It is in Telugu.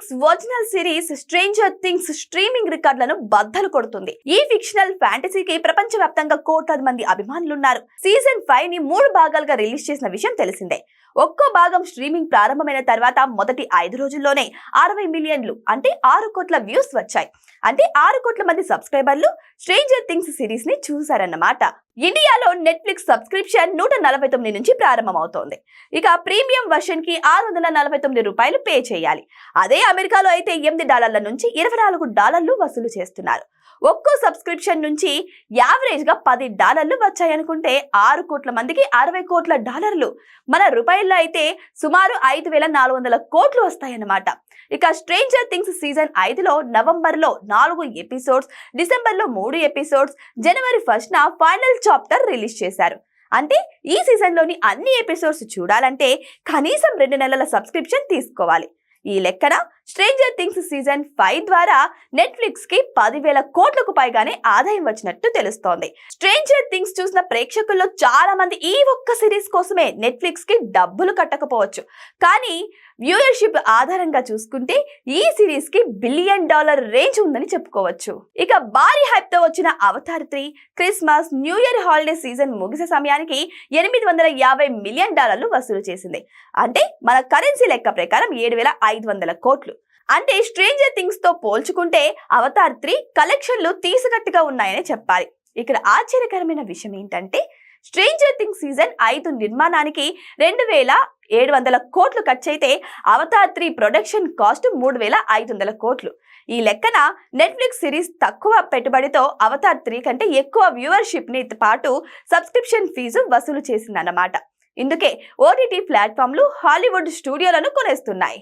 Netflix original series stranger things streaming రికార్డులను బద్దలు కొడుతుంది. ఈ ఫిక్షనల్ ఫ్యాంటసీకి ప్రపంచవ్యాప్తంగా కోట్లాది మంది అభిమానులున్నారు. సీజన్ 5 ని 3 భాగాలుగా రిలీజ్ చేసిన విషయం తెలిసిందే. ఒక్కో భాగం స్ట్రీమింగ్ ప్రారంభమైన తర్వాత మొదటి 5 రోజుల్లోనే 60 మిలియన్లు అంటే 6 కోట్ల వ్యూస్ వచ్చాయి. అంటే 6 కోట్ల మంది సబ్స్క్రైబర్లు స్ట్రేంజర్ థింగ్స్ సిరీస్ ని చూశారన్నమాట. ఇండియాలో నెట్ఫ్లిక్స్ సబ్స్క్రిప్షన్ 149 నుంచి ప్రారంభమవుతోంది. ఇక ప్రీమియం వర్షన్ కి $649 పే చేయాలి. అదే అమెరికాలో అయితే $8 నుంచి $24 వసూలు చేస్తున్నారు. ఒక్కో సబ్స్క్రిప్షన్ నుంచి యావరేజ్ గా $10 వచ్చాయనుకుంటే 6 కోట్ల మందికి $60 కోట్ల. మన రూపాయల్లో అయితే సుమారు 5,400 కోట్లు వస్తాయన్నమాట. ఇక స్ట్రేంజర్ థింగ్స్ సీజన్ 5లో నవంబర్లో 4 ఎపిసోడ్స్, డిసెంబర్లో 3 ఎపిసోడ్స్, జనవరి 1న ఫైనల్ చాప్టర్ రిలీజ్ చేశారు. అంటే ఈ సీజన్ లోని అన్ని ఎపిసోడ్స్ చూడాలంటే కనీసం 2 నెలల సబ్స్క్రిప్షన్ తీసుకోవాలి. ఈ లెక్కన స్ట్రేంజర్ థింగ్స్ సీజన్ 5 ద్వారా నెట్ఫ్లిక్స్ కి 10,000 కోట్లకు పైగానే ఆదాయం వచ్చినట్టు తెలుస్తోంది. స్ట్రేంజర్ థింగ్స్ చూసిన ప్రేక్షకుల్లో చాలా మంది ఈ ఒక్క సిరీస్ కోసమే నెట్ఫ్లిక్స్ కి డబ్బులు కట్టకపోవచ్చు. కానీ వ్యూయర్షిప్ ఆధారంగా చూసుకుంటే ఈ సిరీస్ కి $1 బిలియన్ రేంజ్ ఉందని చెప్పుకోవచ్చు. ఇక భారీ హైప్ తో వచ్చిన Avatar 3 Christmas, new year holiday season ముగిసే సమయానికి $850 మిలియన్ వసూలు చేసింది. అంటే మన కరెన్సీ లెక్క ప్రకారం 7,500 కోట్లు. అంటే స్ట్రేంజర్ థింగ్స్ తో పోల్చుకుంటే అవతార్ 3 కలెక్షన్లు తీసికట్టుగా ఉన్నాయని చెప్పాలి. ఇక్కడ ఆశ్చర్యకరమైన విషయం ఏంటంటే స్ట్రేంజర్ థింగ్స్ సీజన్ 5 నిర్మాణానికి 2,700 కోట్లు ఖర్చయితే అవతార్ 3 ప్రొడక్షన్ కాస్ట్ 3,500 కోట్లు. ఈ లెక్కన నెట్ఫ్లిక్స్ సిరీస్ తక్కువ పెట్టుబడితో అవతార్ 3 కంటే ఎక్కువ వ్యూవర్షిప్ ని పాటు సబ్స్క్రిప్షన్ ఫీజు వసూలు చేసిందన్నమాట. ఇందుకే ఓటీటీ ప్లాట్ఫామ్లు హాలీవుడ్ స్టూడియోలను కొనేస్తున్నాయి.